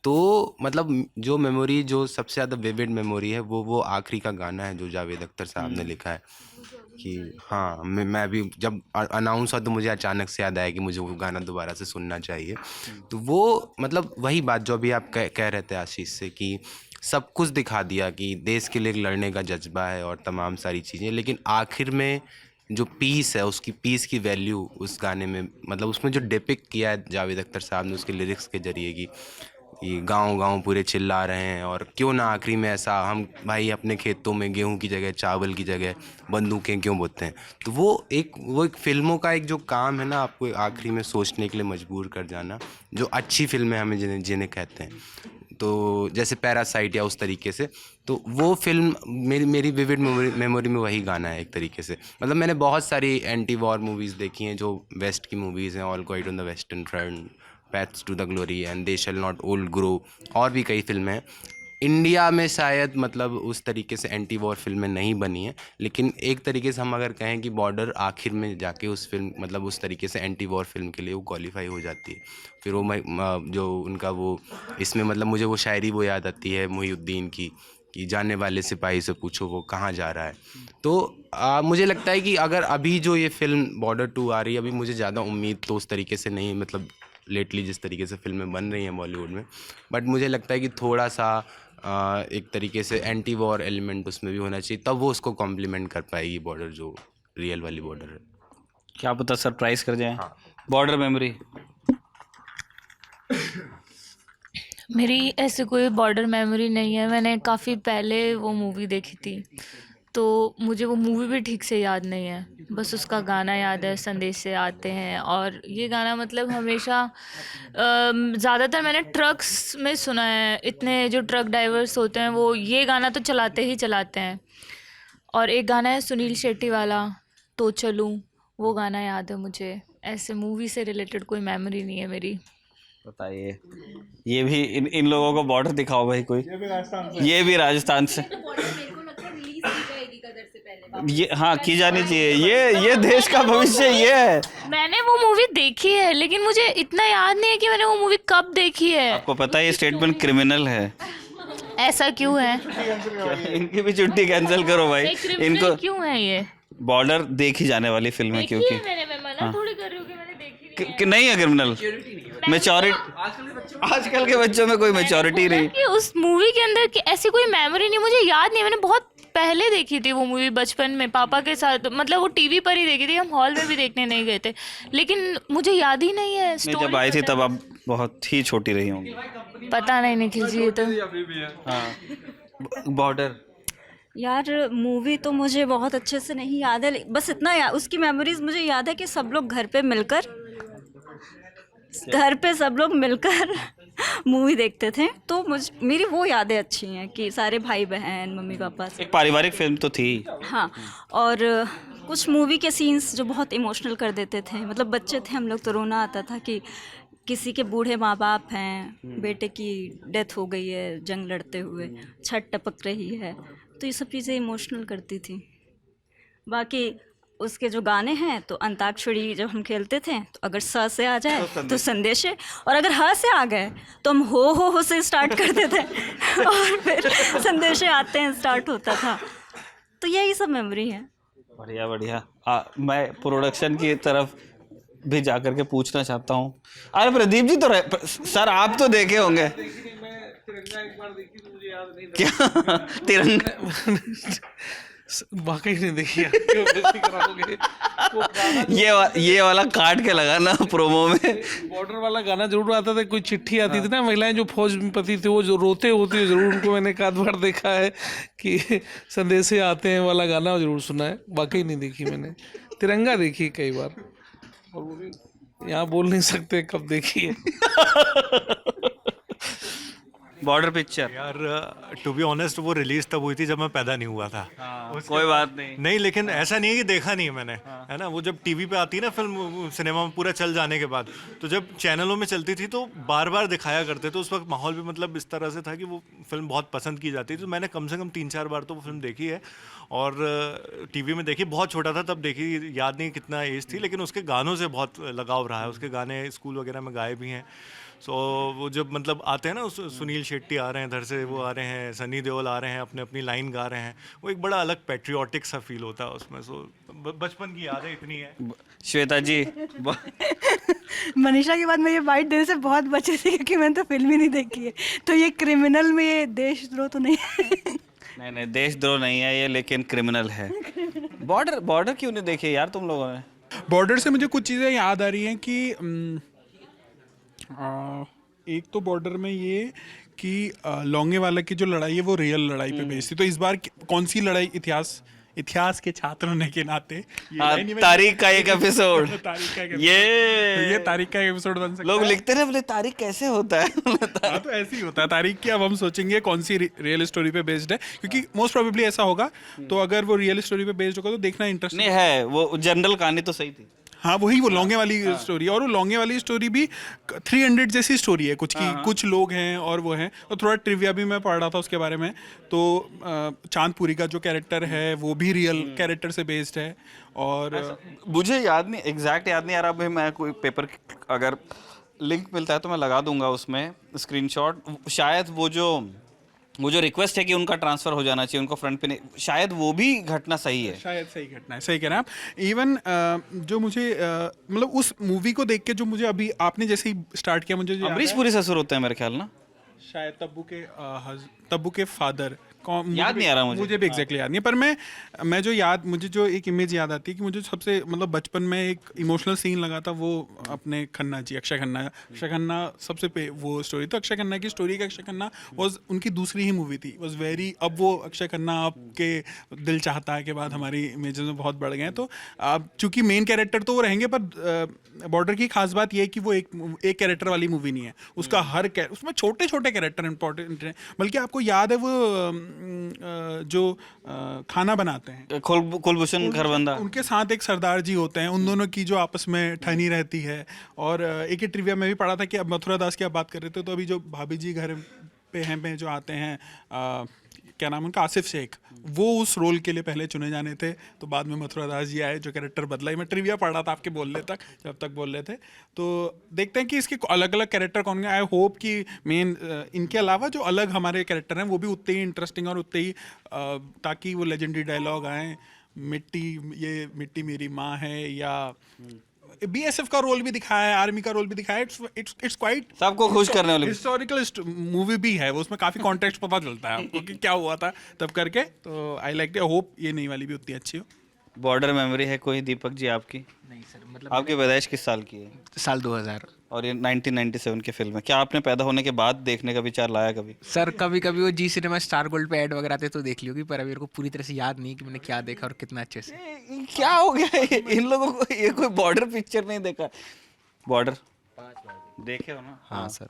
तो मतलब जो मेमोरी जो सबसे ज़्यादा विविड मेमोरी है वो आखिरी का गाना है जो जावेद अख्तर साहब ने लिखा है। कि हाँ, मैं अभी जब अनाउंस हुआ तो मुझे अचानक से याद आया कि मुझे वो गाना दोबारा से सुनना चाहिए। तो वो मतलब वही बात जो अभी आप कह रहे थे आशीष से, कि सब कुछ दिखा दिया कि देश के लिए लड़ने का जज्बा है और तमाम सारी चीज़ें, लेकिन आखिर में जो पीस है, उसकी पीस की वैल्यू उस गाने में, मतलब उसमें जो डिपिक्ट किया है जावेद अख्तर साहब ने उसके लिरिक्स के जरिए की, ये गांव पूरे चिल्ला रहे हैं, और क्यों ना आखिरी में ऐसा हम भाई अपने खेतों में गेहूं की जगह, चावल की जगह बंदूकें क्यों बोते हैं। तो वो एक फिल्मों का एक जो काम है ना, आपको आखिरी में सोचने के लिए मजबूर कर जाना, जो अच्छी फिल्में हमें जिन्हें कहते हैं। तो जैसे पैरासाइट या उस तरीके से, तो वो फिल्म मेरी विविड मेमोरी में वही गाना है एक तरीके से। मतलब मैंने बहुत सारी एंटी वॉर मूवीज़ देखी हैं जो वेस्ट की मूवीज़ हैं, all quiet on the western front, paths to the glory and they shall not old grow, और भी कई फिल्में हैं। इंडिया में शायद मतलब उस तरीके से एंटी वॉर फिल्में नहीं बनी हैं, लेकिन एक तरीके से हम अगर कहें कि बॉर्डर आखिर में जाके उस फिल्म मतलब उस तरीके से एंटी वॉर फिल्म के लिए वो क्वालिफाई हो जाती है। फिर वो जो उनका वो इसमें मतलब मुझे वो शायरी वो याद आती है मुहीउद्दीन की कि जाने वाले सिपाही से पूछो वो कहाँ जा रहा है। तो मुझे लगता है कि अगर अभी जो ये फिल्म बॉर्डर 2 आ रही है, अभी मुझे ज़्यादा उम्मीद तो उस तरीके से नहीं, मतलब लेटली जिस तरीके से फिल्में बन रही हैं बॉलीवुड में, बट मुझे लगता है कि थोड़ा सा एक तरीके से एंटी वॉर एलिमेंट उसमें भी होना चाहिए, तब वो उसको कॉम्प्लीमेंट कर पाएगी बॉर्डर, जो रियल वाली बॉर्डर है। क्या पता सरप्राइज कर जाए। बॉर्डर मेमोरी मेरी ऐसे कोई बॉर्डर मेमोरी नहीं है। मैंने काफ़ी पहले वो मूवी देखी थी, तो मुझे वो मूवी भी ठीक से याद नहीं है, बस उसका गाना याद है, संदेश से आते हैं। और ये गाना मतलब हमेशा ज़्यादातर मैंने ट्रक्स में सुना है। इतने जो ट्रक ड्राइवर्स होते हैं वो ये गाना तो चलाते ही चलाते हैं। और एक गाना है सुनील शेट्टी वाला, तो चलूँ, वो गाना याद है मुझे। ऐसे मूवी से रिलेटेड कोई मेमोरी नहीं है मेरी। बताइए, ये भी इन लोगों को बॉर्डर दिखाओ भाई कोई। ये भी राजस्थान से, ये हाँ की जानी चाहिए। ये देश का भविष्य ये है। मैंने वो मूवी देखी है, लेकिन मुझे इतना याद नहीं है कि मैंने वो मूवी कब देखी है। आपको पता है ये स्टेटमेंट क्रिमिनल है। ऐसा क्यों है? इनकी भी छुट्टी कैंसिल करो भाई। इनको क्यों है ये? बॉर्डर देखी जाने वाली फिल्म है क्योंकि मैं मना थोड़ी कर रही हूँ कि मैंने देखी कि नहीं है क्रिमिनल। मैच्योरिटी आजकल के बच्चों में कोई मैच्योरिटी नहीं। कि उस मूवी के अंदर की ऐसी कोई मेमोरी नहीं, मुझे याद नहीं। मैंने बहुत पहले देखी थी वो मूवी बचपन में पापा के साथ, मतलब वो टीवी पर ही देखी थी, हम हॉल में भी देखने नहीं गए थे, लेकिन मुझे याद ही नहीं है। मैं जब आई थी तब आप बहुत ही छोटी रही होंगी। पता नहीं निखिल जी, ये तो हाँ। बॉर्डर यार मूवी तो मुझे बहुत अच्छे से नहीं याद है, बस इतना उसकी मेमोरीज मुझे याद है कि सब लोग घर पे सब लोग मिलकर मूवी देखते थे, तो मेरी वो यादें अच्छी हैं कि सारे भाई बहन मम्मी पापा से। एक पारिवारिक फिल्म तो थी। हाँ, और कुछ मूवी के सीन्स जो बहुत इमोशनल कर देते थे। मतलब बच्चे थे हम लोग तो रोना आता था कि किसी के बूढ़े माँ बाप हैं, बेटे की डेथ हो गई है जंग लड़ते हुए, छत टपक रही है, तो ये सब चीज़ें इमोशनल करती थी। बाकी उसके जो गाने हैं, तो अंताक्षरी जब हम खेलते थे तो अगर स से आ जाए तो संदेश है, और अगर ह से आ गए तो हम हो से स्टार्ट करते थे और फिर संदेश आते हैं स्टार्ट होता था। तो यही सब मेमोरी है। बढ़िया बढ़िया। मैं प्रोडक्शन की तरफ भी जाकर के पूछना चाहता हूँ। अरे प्रदीप जी तो सर आप तो देखे होंगे क्या? तिरंगा वाकई नहीं देखी ये वाला काट के लगाना प्रोमो में। बॉर्डर वाला गाना जरूर आता था, कोई चिट्ठी आती थी ना, महिलाएं जो फौज में पति थे वो जो रोते होती है जरूर, उनको मैंने एक आध बार देखा है कि संदेश से आते हैं वाला गाना जरूर सुना है। वाकई नहीं देखी मैंने। तिरंगा देखी कई बार, और वो भी यहाँ बोल नहीं सकते कब देखी है। बॉर्डर पिक्चर यार टू बी ऑनेस्ट वो रिलीज तब हुई थी जब मैं पैदा नहीं हुआ था। कोई बात नहीं, लेकिन ऐसा नहीं है कि देखा नहीं है मैंने, है ना। वो जब टीवी पे आती है ना फिल्म सिनेमा में पूरा चल जाने के बाद, तो जब चैनलों में चलती थी तो बार बार दिखाया करते थे। उस वक्त माहौल भी मतलब इस तरह से था कि वो फिल्म बहुत पसंद की जाती थी। तो मैंने कम से कम 3-4 बार तो वो फिल्म देखी है, और टीवी में देखी। बहुत छोटा था तब देखी, याद नहीं कितना एज थी, लेकिन उसके गानों से बहुत लगाव रहा है। उसके गाने स्कूल वगैरह में गाए भी हैं। सो वो जब मतलब आते हैं ना, सुनील शेट्टी आ रहे हैं इधर से, वो आ रहे हैं, सनी देओल आ रहे हैं, अपने अपनी लाइन गा रहे हैं, वो एक बड़ा अलग पैट्रियोटिक सा फील होता है उसमें। सो बचपन की यादें इतनी है। श्वेता जी मनीषा के बाद मैं ये बाइट देने से बहुत बची थी क्योंकि मैंने तो फिल्म ही नहीं देखी है। तो ये क्रिमिनल में ये देशद्रोह तो नहीं है? नहीं देशद्रोह नहीं है ये, लेकिन क्रिमिनल है। बॉर्डर क्यों नहीं देखे यार तुम लोगों ने? बॉर्डर से मुझे कुछ चीज़ें याद आ रही हैं कि एक तो बॉर्डर में ये कि लौंगे वाला की जो लड़ाई है वो रियल लड़ाई पे बेस्ड थी। तो इस बार कौन सी लड़ाई इतिहास के छात्र होने के नाते ये हाँ, लाइन ही मैं- तारीख का एक एपिसोड तारीख का एक ये तारीख का एपिसोड बन सकता लोग है। लिखते हैं बोले तारीख कैसे होता है हाँ, तो ऐसे ही होता है तारीख की। अब हम सोचेंगे कौन सी रियल स्टोरी पे बेस्ड है, क्योंकि मोस्ट प्रोबेबली ऐसा होगा। तो अगर वो रियल स्टोरी पे बेस्ड होगा तो देखना इंटरेस्टिंग नहीं है, वो जनरल कहानी तो सही थी। हाँ, वही वो लौंगे वाली स्टोरी है। और वो लौंगे वाली स्टोरी भी 300 जैसी स्टोरी है कुछ की। कुछ लोग हैं और वो हैं। और थोड़ा ट्रिविया भी मैं पढ़ रहा था उसके बारे में। तो चांदपुरी का जो कैरेक्टर है वो भी रियल कैरेक्टर से बेस्ड है। और मुझे याद नहीं, एग्जैक्ट याद नहीं आ रहा। अभी मैं कोई पेपर अगर लिंक मिलता है तो मैं लगा दूंगा उसमें स्क्रीनशॉट। शायद वो जो रिक्वेस्ट है कि उनका ट्रांसफर हो जाना चाहिए उनको फ्रंट पे नहीं, शायद वो भी घटना सही है। शायद सही घटना है, सही कह रहे हैं आप। इवन जो मुझे मतलब उस मूवी को देख के जो मुझे अभी आपने जैसे ही स्टार्ट किया, मुझे जो याद अमरीश है, पुरी ससुर होते हैं मेरे ख्याल ना। शायद तब्बू के फादर याद नहीं आ रहा मुझे। भी एग्जैक्टली याद नहीं है। पर मुझे जो एक इमेज याद आती है कि मुझे सबसे मतलब बचपन में एक इमोशनल सीन लगा था, वो अपने खन्ना जी, अक्षय खन्ना सबसे वो स्टोरी। तो अक्षय खन्ना की स्टोरी का अक्षय खन्ना वॉज उनकी दूसरी ही मूवी थी, वॉज वेरी। अब वो अक्षय खन्ना आपके दिल चाहता है के बाद हमारी इमेजेस में बहुत बढ़ गए हैं। तो आप चूंकि मेन कैरेक्टर तो वो रहेंगे, पर बॉर्डर की खास बात ये है कि वो एक कैरेक्टर वाली मूवी नहीं है। उसका उसमें छोटे छोटे कैरेक्टर इंपॉर्टेंट हैं। बल्कि आपको याद है वो जो खाना बनाते हैं, कुलभूषण खरबंदा, उनके साथ एक सरदार जी होते हैं। उन दोनों की जो आपस में ठनी रहती है। और एक ही ट्रिविया में भी पढ़ा था कि अब मथुरा दास की आप बात कर रहे थे, तो अभी जो भाभी जी घर पे हैं जो आते हैं, क्या नाम उनका, आसिफ शेख, वो उस रोल के लिए पहले चुने जाने थे। तो बाद में मथुरा दास जी आए, जो कैरेक्टर बदला। मैं ट्रिविया पढ़ रहा था आपके बोलने तक, जब तक बोल रहे थे। तो देखते हैं कि इसके अलग अलग कैरेक्टर कौन है। आई होप कि मेन इनके अलावा जो अलग हमारे कैरेक्टर हैं वो भी उतने ही इंटरेस्टिंग और उतने ही ताकि वो लेजेंडरी डायलॉग आए, मिट्टी मेरी माँ है, या बीएसएफ का रोल भी दिखाया है, आर्मी का रोल भी दिखाया है। इट्स क्वाइट सबको खुश करने वाली हिस्टोरिकल मूवी भी है वो। उसमें काफी कॉन्टेक्स्ट पता चलता है आपको कि क्या हुआ था तब करके। तो आई लाइक इट। होप ये नई वाली भी उतनी अच्छी हो। बॉर्डर मेमोरी है कोई दीपक जी आपकी? नहीं सर, मतलब आपकी पैदाइश किस साल की है? साल 2000। और ये 1997 की फिल्म है। क्या आपने पैदा होने के बाद देखने का विचार लाया कभी? सर कभी कभी वो जी सिनेमा स्टार गोल्ड पे ऐड वगैरह आते तो देख ली होगी, पर अभी मेरे को पूरी तरह से याद नहीं कि मैंने क्या देखा और कितना अच्छे से। क्या हो गया इन लोगों को? ये कोई बॉर्डर पिक्चर नहीं देखा? बॉर्डर देखे हो ना? हाँ सर।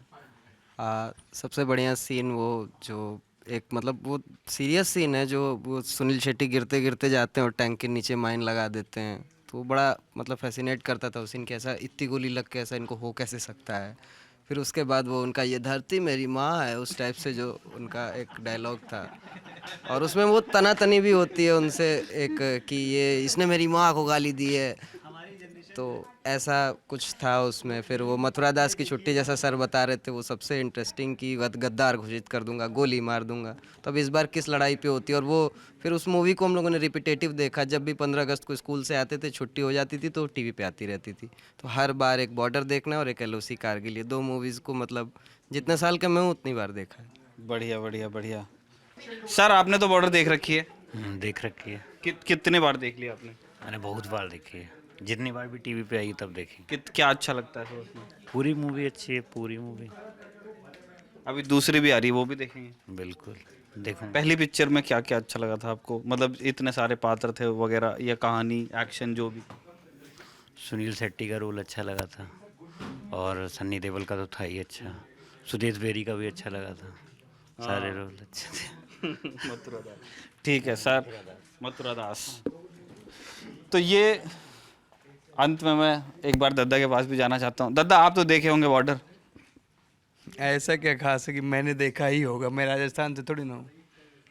सबसे बढ़िया सीन वो जो एक मतलब वो सीरियस सीन है, जो वो सुनील शेट्टी गिरते गिरते जाते हैं और टैंक के नीचे माइन लगा देते हैं। तो वो बड़ा मतलब फैसिनेट करता था उस सीन के, ऐसा इतनी गोली लग के ऐसा इनको हो कैसे सकता है। फिर उसके बाद वो उनका ये धरती मेरी माँ है, उस टाइप से जो उनका एक डायलॉग था। और उसमें वो तनातनी भी होती है उनसे एक कि ये इसने मेरी माँ को गाली दी है, तो ऐसा कुछ था उसमें। फिर वो मथुरा दास की छुट्टी जैसा सर बता रहे थे, वो सबसे इंटरेस्टिंग कि गद्दार घोषित कर दूंगा, गोली मार दूंगा। तो अब इस बार किस लड़ाई पे होती है। और वो फिर उस मूवी को हम लोगों ने रिपीटेटिव देखा। जब भी 15 अगस्त को स्कूल से आते थे, छुट्टी हो जाती थी तो टीवी पे आती रहती थी। तो हर बार एक बॉर्डर देखना और एक LOC कारगिल, ये 2 मूवीज़ को मतलब जितने साल का मैं हूँ उतनी बार देखा है। बढ़िया बढ़िया बढ़िया। सर आपने तो बॉर्डर देख रखी है? देख रखी है। कितने बार देख लिया आपने? मैंने बहुत बार देखी है, जितनी बार भी टीवी पे आई तब देखी। क्या अच्छा लगता है सर उसमें? पूरी मूवी अच्छी है, पूरी मूवी। अभी दूसरी भी आ रही है, वो भी देखेंगे? बिल्कुल देखूंगा। पहली पिक्चर में क्या क्या अच्छा लगा था आपको? मतलब इतने सारे पात्र थे वगैरह, या कहानी, एक्शन, जो भी। सुनील शेट्टी का रोल अच्छा लगा था, और सन्नी देओल का तो था ही अच्छा। सुदेश बेरी का भी अच्छा लगा था। सारे रोल अच्छे थे। ठीक है सर, मथुरा दास। तो ये अंत में मैं एक बार दद्दा के पास भी जाना चाहता हूँ। दद्दा आप तो देखे होंगे बॉर्डर? ऐसा क्या खास है कि मैंने देखा ही होगा, मैं राजस्थान से थोड़ी ना हूँ।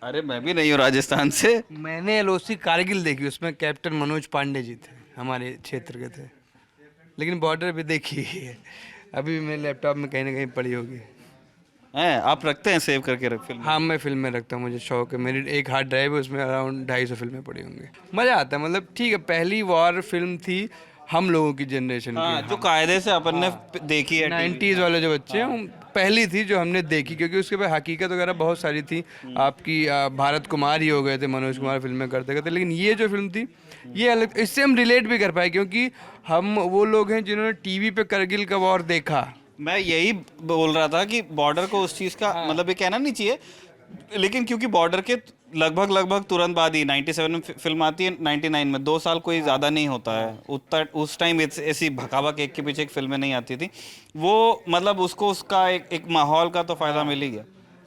अरे मैं भी नहीं हूँ राजस्थान से। मैंने LOC कारगिल देखी, उसमें कैप्टन मनोज पांडे जी थे, हमारे क्षेत्र के थे। लेकिन बॉर्डर भी देखी है, अभी भी मेरे लैपटॉप में कहीं ना कहीं पड़ी होगी। हैं आप रखते हैं सेव करके फिल्म? हाँ मैं फिल्में रखता हूँ, मुझे शौक है। मेरी एक हार्ड ड्राइव है, उसमें अराउंड 250 फिल्में पड़ी होंगी। मज़ा आता है, मतलब ठीक है। पहली वॉर फिल्म थी हम लोगों की जनरेशन हाँ, की, जो कायदे से अपन ने देखी है। 90s वाले जो बच्चे हैं, पहली थी जो हमने देखी, क्योंकि उसके बाद हकीकत वगैरह बहुत सारी थी। आपकी भारत कुमार ही हो गए थे, मनोज कुमार फिल्में करते करते। लेकिन ये जो फिल्म थी ये अलग, इससे हम रिलेट भी कर पाए, क्योंकि हम वो लोग हैं जिन्होंने टीवी पे करगिल का वॉर देखा। मैं यही बोल रहा था कि बॉर्डर को उस चीज़ का मतलब ये कहना नहीं चाहिए, लेकिन क्योंकि बॉर्डर के लगभग तुरंत बाद ही 97 में फिल्म आती है, 99 में, 2 साल कोई ज़्यादा नहीं होता है उतना। उस टाइम ऐसी भकाभक एक के पीछे एक फिल्में नहीं आती थी। वो मतलब उसको उसका एक माहौल का तो फ़ायदा मिल ही गया।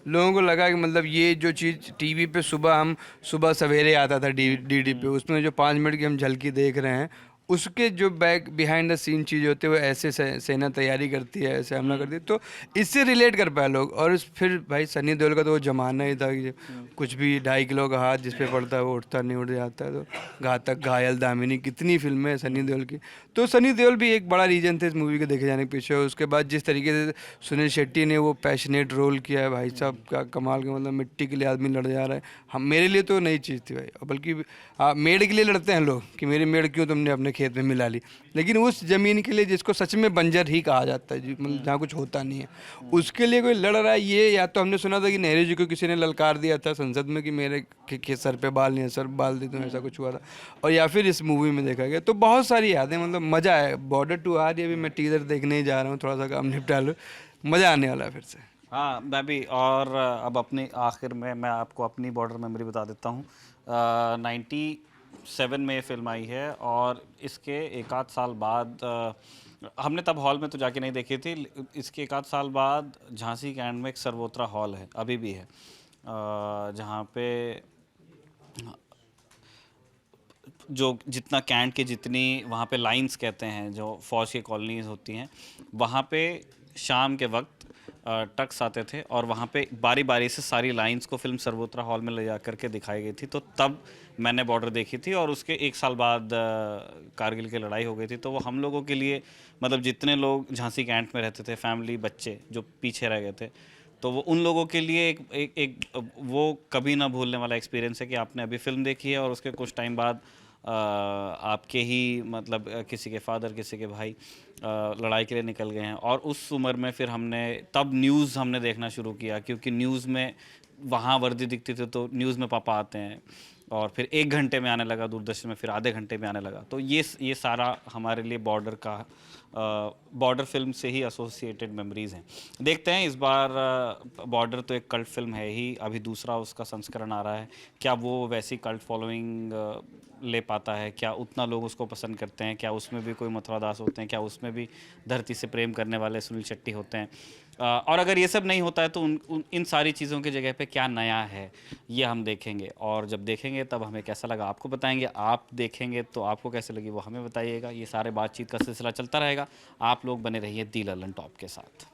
लोगों को लगा कि मतलब ये जो चीज़ टीवी पे सुबह सवेरे आता था डीडी पे, उसमें जो 5 मिनट की हम झलकी देख रहे हैं, उसके जो बैक बिहाइंड द सीन चीज़ होती है वो ऐसे सेना तैयारी करती है, ऐसे हमला करती है, तो इससे रिलेट कर पाए लोग। और फिर भाई सनी देओल का तो वो जमाना ही था कि कुछ भी 2.5 किलो का हाथ जिस पे पड़ता है वो उठता नहीं उठ जाता है। तो घातक, घायल, दामिनी, कितनी फिल्में हैं सनी देओल की। तो सनी देओल भी एक बड़ा रीजन थे इस मूवी के देखे जाने के पीछे। उसके बाद जिस तरीके से सुनील शेट्टी ने वो पैशनेट रोल किया है भाई साहब, का कमाल का, मतलब मिट्टी के लिए आदमी लड़ जा रहा है। हम मेरे लिए तो नई चीज़ थी भाई, बल्कि मेड़ के लिए लड़ते हैं लोग कि मेरी मेड़ क्यों तुमने अपने खेत में मिला ली, लेकिन उस ज़मीन के लिए जिसको सच में बंजर ही कहा जाता है, मतलब जहाँ कुछ होता नहीं है, उसके लिए कोई लड़ रहा है। ये या तो हमने सुना था कि नेहरू जी को किसी ने ललकार दिया था संसद में कि मेरे के सर पे बाल नहीं है, सर बाल दे दूँ, ऐसा कुछ हुआ था, और या फिर इस मूवी में देखा गया। तो बहुत सारी यादें, मतलब मज़ा है। बॉर्डर 2 आ रही है, अभी मैं टीजर देखने ही जा रहा हूँ, थोड़ा सा काम निपटा लो, मज़ा आने वाला है फिर से। हाँ मैं भी। और अब अपनी आखिर में मैं आपको अपनी बॉर्डर मेमोरी बता देता हूँ। 97 में ये फिल्म आई है और इसके एक आध साल बाद हमने तब हॉल में तो जाके नहीं देखी थी। इसके एक आध साल बाद झांसी कैंट में एक सर्वोत्रा हॉल है, अभी भी है, जहाँ पे जो जितना कैंट की जितनी वहाँ पे लाइंस कहते हैं, जो फौज की कॉलोनीज होती हैं, वहाँ पे शाम के वक्त ट्रक्स आते थे और वहाँ पे बारी बारी से सारी लाइंस को फिल्म सर्वोत्रा हॉल में ले जा करके दिखाई गई थी। तो तब मैंने बॉर्डर देखी थी और उसके एक साल बाद कारगिल की लड़ाई हो गई थी। तो वो हम लोगों के लिए, मतलब जितने लोग झांसी कैंट में रहते थे, फैमिली, बच्चे जो पीछे रह गए थे, तो वो उन लोगों के लिए एक वो कभी ना भूलने वाला एक्सपीरियंस है कि आपने अभी फिल्म देखी है और उसके कुछ टाइम बाद आपके ही मतलब किसी के फादर, किसी के भाई लड़ाई के लिए निकल गए हैं। और उस उम्र में फिर हमने तब न्यूज़ हमने देखना शुरू किया, क्योंकि न्यूज़ में वहाँ वर्दी दिखती थी तो न्यूज़ में पापा आते हैं, और फिर 1 घंटे में आने लगा दूरदर्शन में, फिर आधे घंटे में आने लगा। तो ये सारा हमारे लिए बॉर्डर का बॉर्डर फिल्म से ही एसोसिएटेड मेमोरीज़ हैं। देखते हैं इस बार बॉर्डर तो एक कल्ट फिल्म है ही, अभी दूसरा उसका संस्करण आ रहा है, क्या वो वैसी कल्ट फॉलोइंग ले पाता है, क्या उतना लोग उसको पसंद करते हैं, क्या उसमें भी कोई मथुरा दास होते हैं, क्या उसमें भी धरती से प्रेम करने वाले सुनील शेट्टी होते हैं। और अगर ये सब नहीं होता है तो इन सारी चीज़ों की जगह पे क्या नया है ये हम देखेंगे, और जब देखेंगे तब हमें कैसा लगा आपको बताएंगे। आप देखेंगे तो आपको कैसे लगी वो हमें बताइएगा। ये सारे बातचीत का सिलसिला चलता रहेगा। आप लोग बने रहिए दी ललन टॉप के साथ।